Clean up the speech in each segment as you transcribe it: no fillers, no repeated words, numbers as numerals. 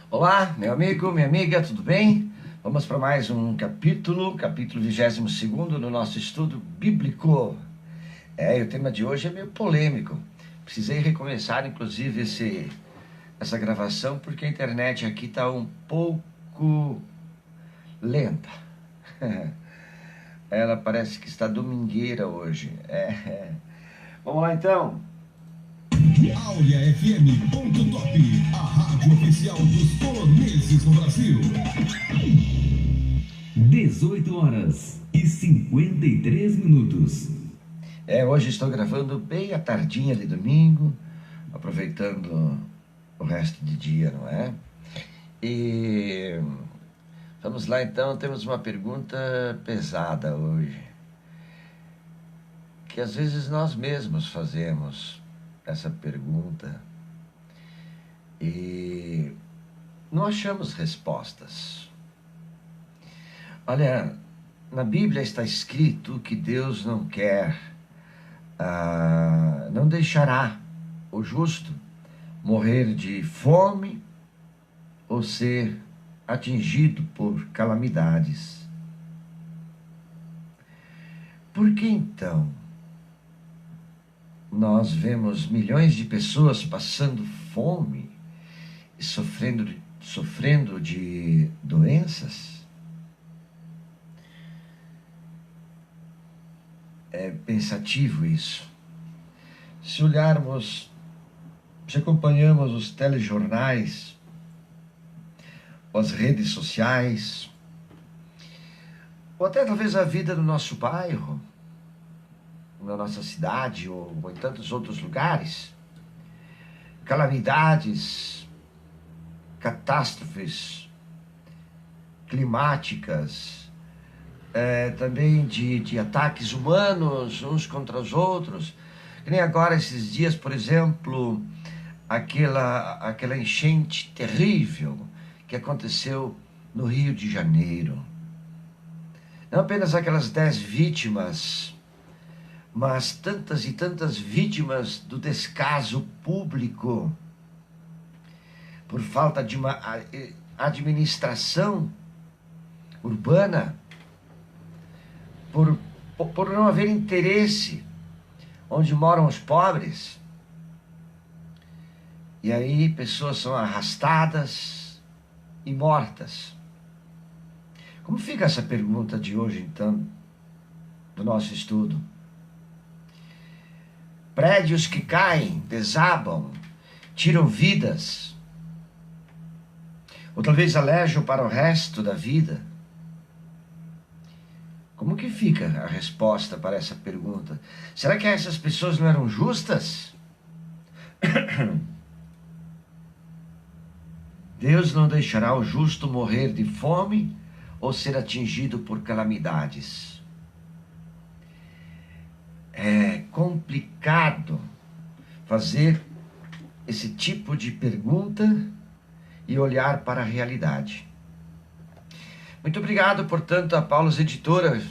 Olá, meu amigo, minha amiga, tudo bem? Vamos para mais um capítulo 22º do nosso estudo bíblico. E o tema de hoje é meio polêmico. Precisei recomeçar, inclusive, essa gravação, porque a internet aqui está um pouco lenta. Ela parece que está domingueira hoje. Vamos lá, então. Áurea FM.top, a rádio oficial dos poloneses no Brasil. 18h53. Hoje estou gravando bem à tardinha de domingo, aproveitando o resto de dia, não é? E vamos lá então, temos uma pergunta pesada hoje, que às vezes nós mesmos fazemos essa pergunta e não achamos respostas. Olha, na Bíblia está escrito que Deus não não deixará o justo morrer de fome ou ser atingido por calamidades. Por que então nós vemos milhões de pessoas passando fome e sofrendo de doenças? É pensativo isso. Se acompanhamos os telejornais, as redes sociais, ou até talvez a vida do nosso bairro, na nossa cidade ou em tantos outros lugares, calamidades, catástrofes climáticas, também de ataques humanos uns contra os outros, que nem agora esses dias, por exemplo, aquela enchente terrível que aconteceu no Rio de Janeiro. Não apenas aquelas 10 vítimas, mas tantas e tantas vítimas do descaso público, por falta de uma administração urbana, por não haver interesse onde moram os pobres. E aí pessoas são arrastadas e mortas. Como fica essa pergunta de hoje, então, do nosso estudo? Prédios que caem, desabam, tiram vidas, ou talvez alejam para o resto da vida. Como que fica a resposta para essa pergunta? Será que essas pessoas não eram justas? Deus não deixará o justo morrer de fome ou ser atingido por calamidades. É complicado fazer esse tipo de pergunta e olhar para a realidade. Muito obrigado, portanto, a Paulus Editora,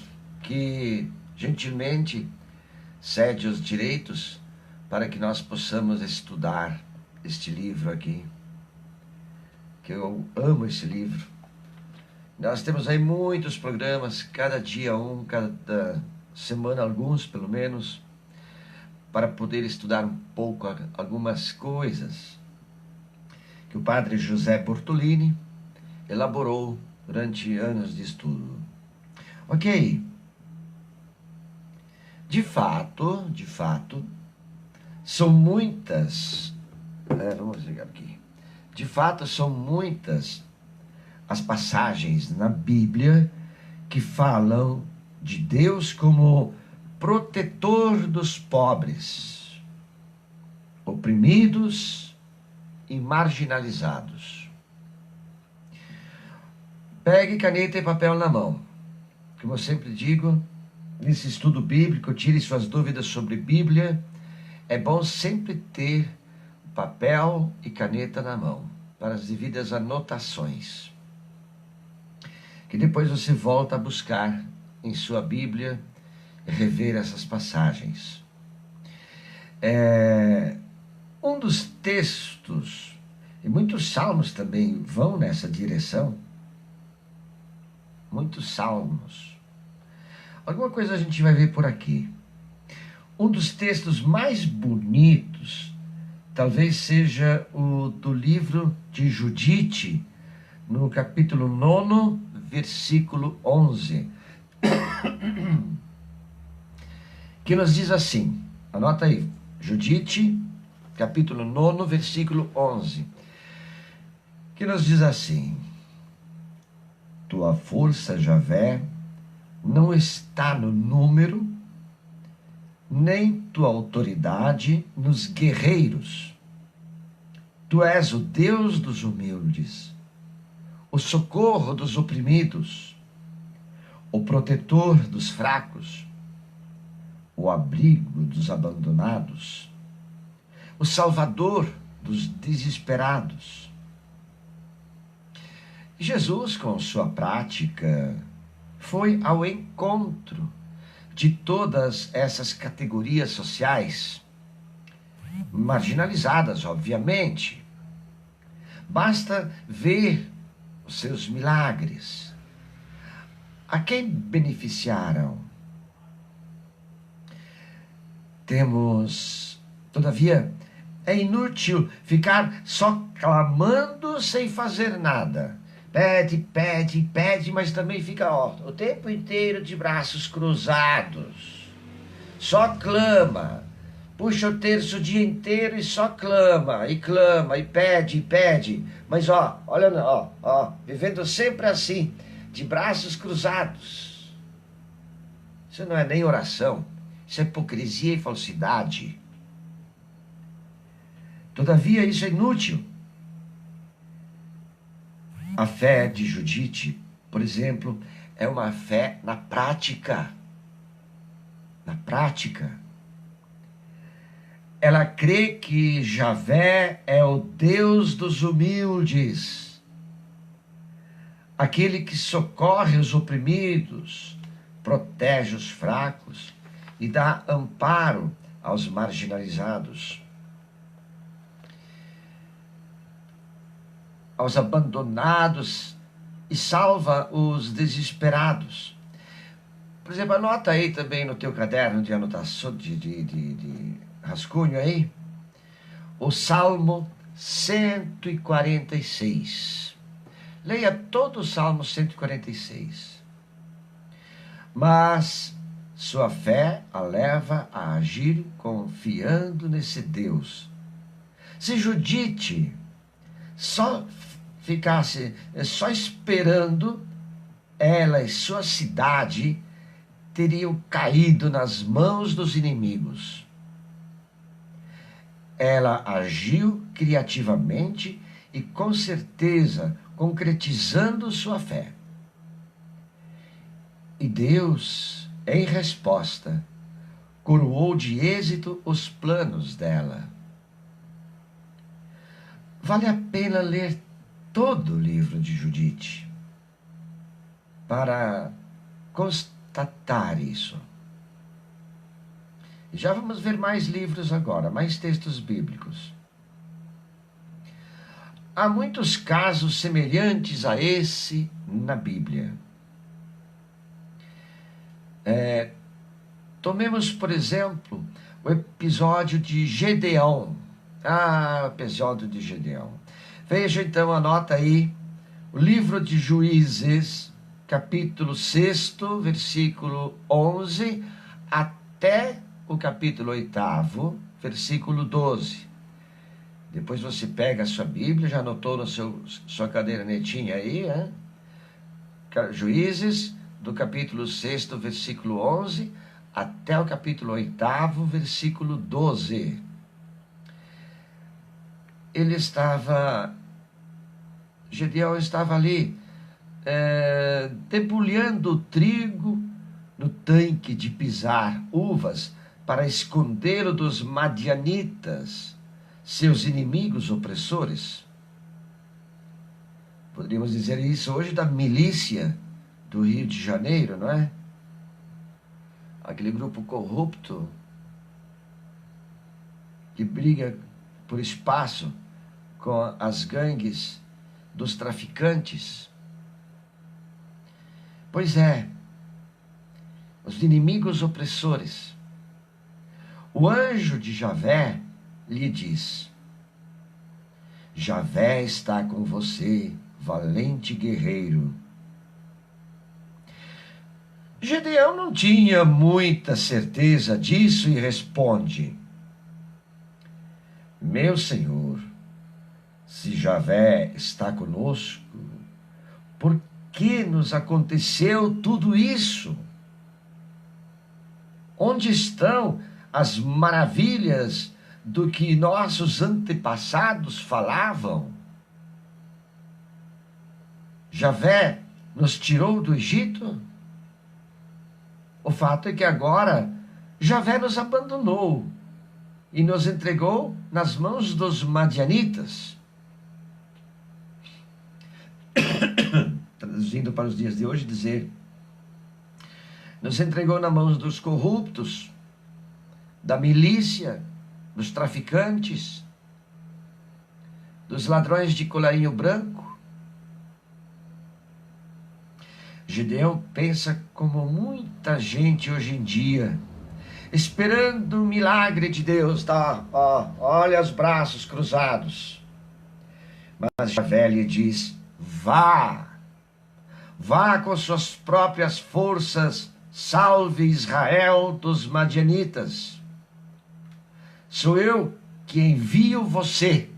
que gentilmente cede os direitos para que nós possamos estudar este livro aqui, que eu amo esse livro. Nós temos aí muitos programas, cada dia um, cada semana alguns, pelo menos, para poder estudar um pouco algumas coisas que o padre José Bortolini elaborou durante anos de estudo. Ok. De fato, são muitas... vamos ligar aqui. De fato, são muitas as passagens na Bíblia que falam de Deus como protetor dos pobres, oprimidos e marginalizados. Pegue caneta e papel na mão. Como eu sempre digo, nesse estudo bíblico, tire suas dúvidas sobre Bíblia. É bom sempre ter papel e caneta na mão, para as devidas anotações, que depois você volta a buscar em sua Bíblia e rever essas passagens. Um dos textos E muitos salmos também vão nessa direção. Muitos salmos. Alguma coisa a gente vai ver por aqui. Um dos textos mais bonitos talvez seja o do livro de Judite, no capítulo 9, versículo 11, que nos diz assim, anota aí, Judite, capítulo 9, versículo 11, que nos diz assim: tua força, Javé, não está no número, nem tua autoridade nos guerreiros. Tu és o Deus dos humildes, o socorro dos oprimidos, o protetor dos fracos, o abrigo dos abandonados, o salvador dos desesperados. Jesus, com sua prática, foi ao encontro de todas essas categorias sociais, marginalizadas, obviamente. Basta ver os seus milagres. A quem beneficiaram? Todavia, é inútil ficar só clamando sem fazer nada. Pede, pede, pede, mas também fica o tempo inteiro de braços cruzados. Só clama. Puxa o terço o dia inteiro e só clama, e pede, e pede. Mas olha, vivendo sempre assim, de braços cruzados. Isso não é nem oração, isso é hipocrisia e falsidade. Todavia, isso é inútil. A fé de Judite, por exemplo, é uma fé na prática. Na prática. Ela crê que Javé é o Deus dos humildes, aquele que socorre os oprimidos, protege os fracos e dá amparo aos marginalizados, aos abandonados e salva os desesperados. Por exemplo, anota aí também no teu caderno de anotação, de rascunho aí, o Salmo 146. Leia todo o Salmo 146. Mas sua fé a leva a agir confiando nesse Deus. Se Judite só ficasse só esperando, ela e sua cidade teriam caído nas mãos dos inimigos. Ela agiu criativamente e com certeza concretizando sua fé. E Deus, em resposta, coroou de êxito os planos dela. Vale a pena ler todo o livro de Judite para constatar isso. E já vamos ver mais livros agora, mais textos bíblicos. Há muitos casos semelhantes a esse na Bíblia. Tomemos, por exemplo, o episódio de Gedeão. O episódio de Gedeão. Veja então, anota aí, o livro de Juízes, capítulo 6, versículo 11, até o capítulo 8, versículo 12. Depois você pega a sua Bíblia, já anotou na sua cadernetinha aí, né? Juízes, do capítulo 6, versículo 11, até o capítulo 8, versículo 12. Gedeão estava ali, debulhando o trigo no tanque de pisar uvas para escondê-lo dos madianitas, seus inimigos opressores. Poderíamos dizer isso hoje da milícia do Rio de Janeiro, não é? Aquele grupo corrupto que briga por espaço com as gangues dos traficantes. Pois é, os inimigos opressores. O anjo de Javé lhe diz: Javé está com você, valente guerreiro. Gedeão não tinha muita certeza disso e responde: Meu senhor, se Javé está conosco, por que nos aconteceu tudo isso? Onde estão as maravilhas do que nossos antepassados falavam? Javé nos tirou do Egito? O fato é que agora Javé nos abandonou e nos entregou nas mãos dos madianitas. Traduzindo para os dias de hoje, dizer: nos entregou nas mãos dos corruptos, da milícia, dos traficantes, dos ladrões de colarinho branco. Gedeão pensa como muita gente hoje em dia, esperando o milagre de Deus, tá? Olha os braços cruzados. Mas Javé lhe diz: vá com suas próprias forças, salve Israel dos madianitas. Sou eu que envio você.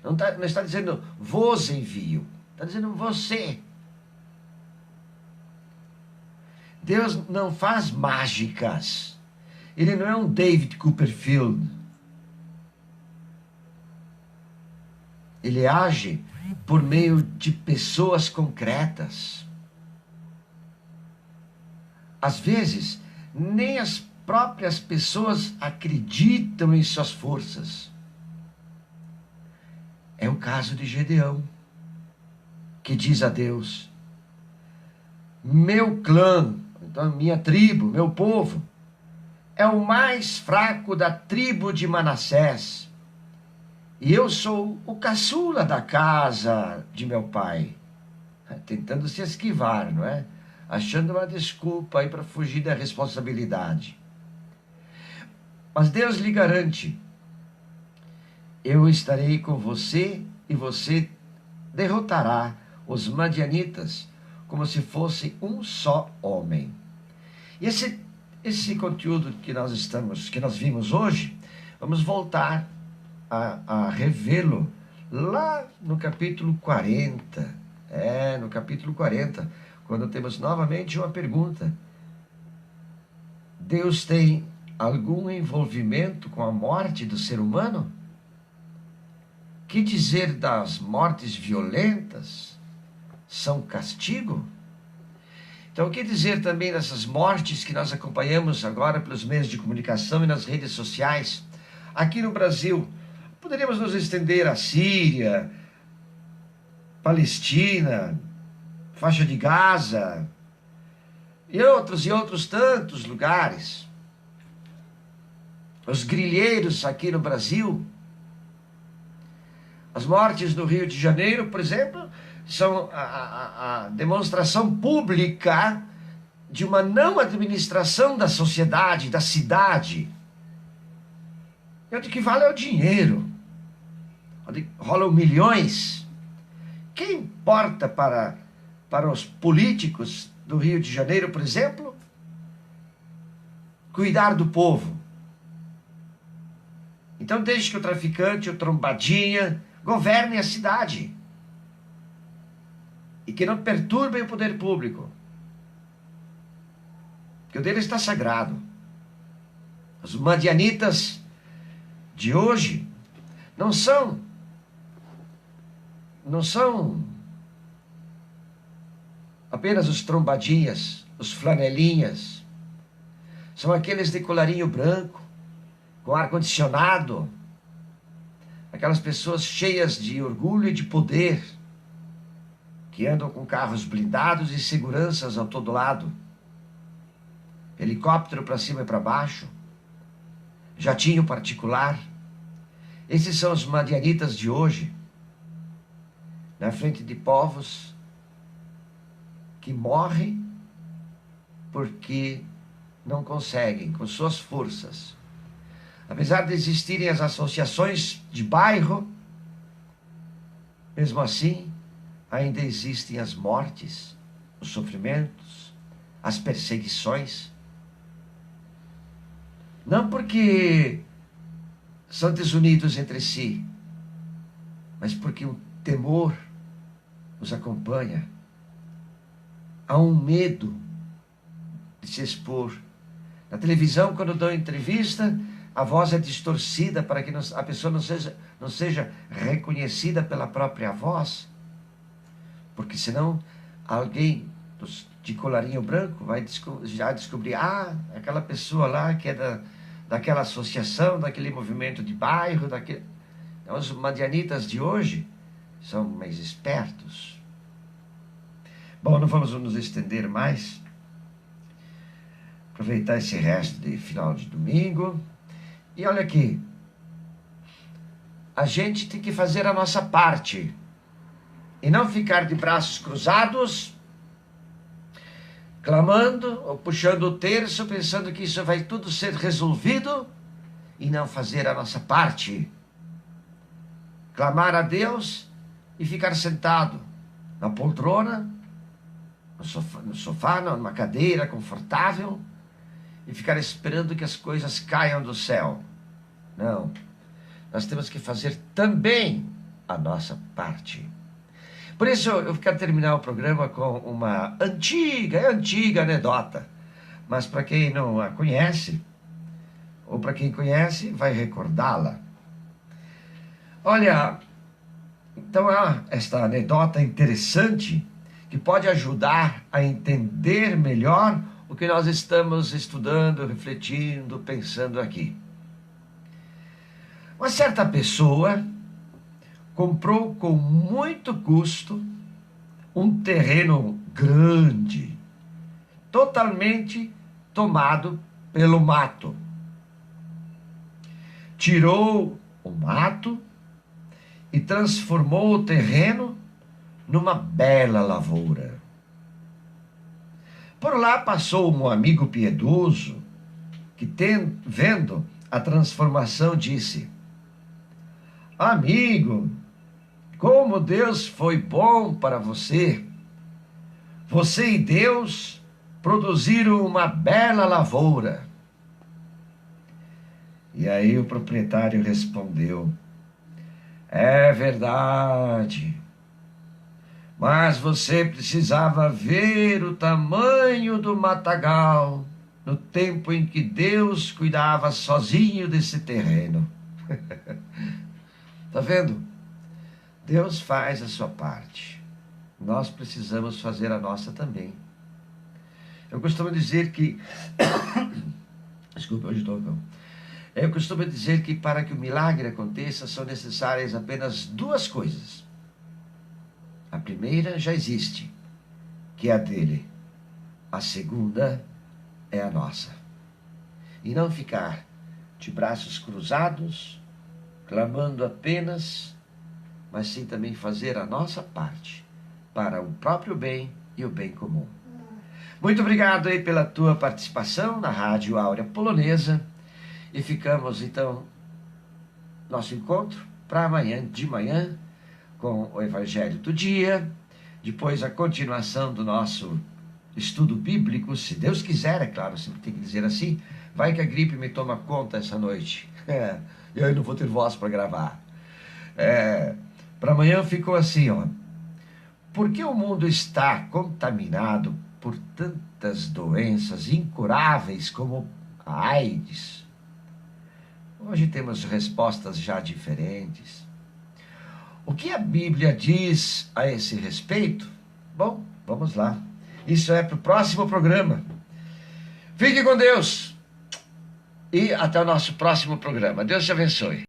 Não está dizendo vos envio, está dizendo você. Deus não faz mágicas. Ele não é um David Copperfield. Ele age por meio de pessoas concretas. Às vezes, nem as próprias pessoas acreditam em suas forças. É o caso de Gedeão, que diz a Deus: meu clã, então minha tribo, meu povo, é o mais fraco da tribo de Manassés. E eu sou o caçula da casa de meu pai. Tentando se esquivar, não é? Achando uma desculpa aí para fugir da responsabilidade. Mas Deus lhe garante: eu estarei com você e você derrotará os madianitas como se fosse um só homem. E esse conteúdo que nós vimos hoje, vamos voltar a revê-lo lá no capítulo 40. No capítulo 40, quando temos novamente uma pergunta: Deus tem algum envolvimento com a morte do ser humano? Que dizer das mortes violentas? São castigo? Então, o que dizer também dessas mortes que nós acompanhamos agora pelos meios de comunicação e nas redes sociais? Aqui no Brasil, poderíamos nos estender à Síria, Palestina, faixa de Gaza, e outros tantos lugares. Os grileiros aqui no Brasil, as mortes no Rio de Janeiro, por exemplo, são a demonstração pública de uma não administração da sociedade, da cidade. E onde que vale é o dinheiro, onde rolam milhões. Quem importa para os políticos do Rio de Janeiro, por exemplo, cuidar do povo? Então deixe que o traficante, o trombadinha, governe a cidade. E que não perturbem o poder público. Porque o dele está sagrado. Os madianitas de hoje não são apenas os trombadinhas, os flanelinhas. São aqueles de colarinho branco, com ar-condicionado. Aquelas pessoas cheias de orgulho e de poder, que andam com carros blindados e seguranças ao todo lado, helicóptero para cima e para baixo, jatinho particular. Esses são os madianitas de hoje, na frente de povos que morrem porque não conseguem, com suas forças. Apesar de existirem as associações de bairro, mesmo assim, ainda existem as mortes, os sofrimentos, as perseguições. Não porque são desunidos entre si, mas porque o temor os acompanha. Há um medo de se expor. Na televisão, quando dão entrevista, a voz é distorcida para que a pessoa não seja reconhecida pela própria voz. Porque senão alguém de colarinho branco vai já descobrir, aquela pessoa lá que é daquela associação, daquele movimento de bairro, Então, os madianitas de hoje são mais espertos. Bom, não vamos nos estender mais. Aproveitar esse resto de final de domingo. E olha aqui, a gente tem que fazer a nossa parte e não ficar de braços cruzados, clamando ou puxando o terço, pensando que isso vai tudo ser resolvido e não fazer a nossa parte. Clamar a Deus e ficar sentado na poltrona, no sofá, numa cadeira confortável, e ficar esperando que as coisas caiam do céu. Não. Nós temos que fazer também a nossa parte. Por isso, eu quero terminar o programa com uma antiga anedota. Mas para quem não a conhece, ou para quem conhece, vai recordá-la. Olha, então há esta anedota interessante que pode ajudar a entender melhor o que nós estamos estudando, refletindo, pensando aqui. Uma certa pessoa comprou com muito custo um terreno grande, totalmente tomado pelo mato. Tirou o mato e transformou o terreno numa bela lavoura. Por lá passou um amigo piedoso que, vendo a transformação, disse: amigo, como Deus foi bom para você. Você e Deus produziram uma bela lavoura. E aí o proprietário respondeu: é verdade, mas você precisava ver o tamanho do matagal no tempo em que Deus cuidava sozinho desse terreno. Tá vendo? Deus faz a sua parte. Nós precisamos fazer a nossa também. Eu costumo dizer que... Desculpa, hoje estou... Eu costumo dizer que para que o milagre aconteça são necessárias apenas duas coisas. A primeira já existe, que é a dele. A segunda é a nossa. E não ficar de braços cruzados, clamando apenas, mas sim também fazer a nossa parte para o próprio bem e o bem comum. Muito obrigado aí pela tua participação na Rádio Áurea Polonesa. E ficamos, então, nosso encontro para amanhã de manhã, com o Evangelho do dia, depois a continuação do nosso estudo bíblico, se Deus quiser, é claro, sempre tem que dizer assim, vai que a gripe me toma conta essa noite, e aí não vou ter voz para gravar. Para amanhã ficou assim, ó: por que o mundo está contaminado por tantas doenças incuráveis como a AIDS? Hoje temos respostas já diferentes. O que a Bíblia diz a esse respeito? Bom, vamos lá. Isso é para o próximo programa. Fique com Deus. E até o nosso próximo programa. Deus te abençoe.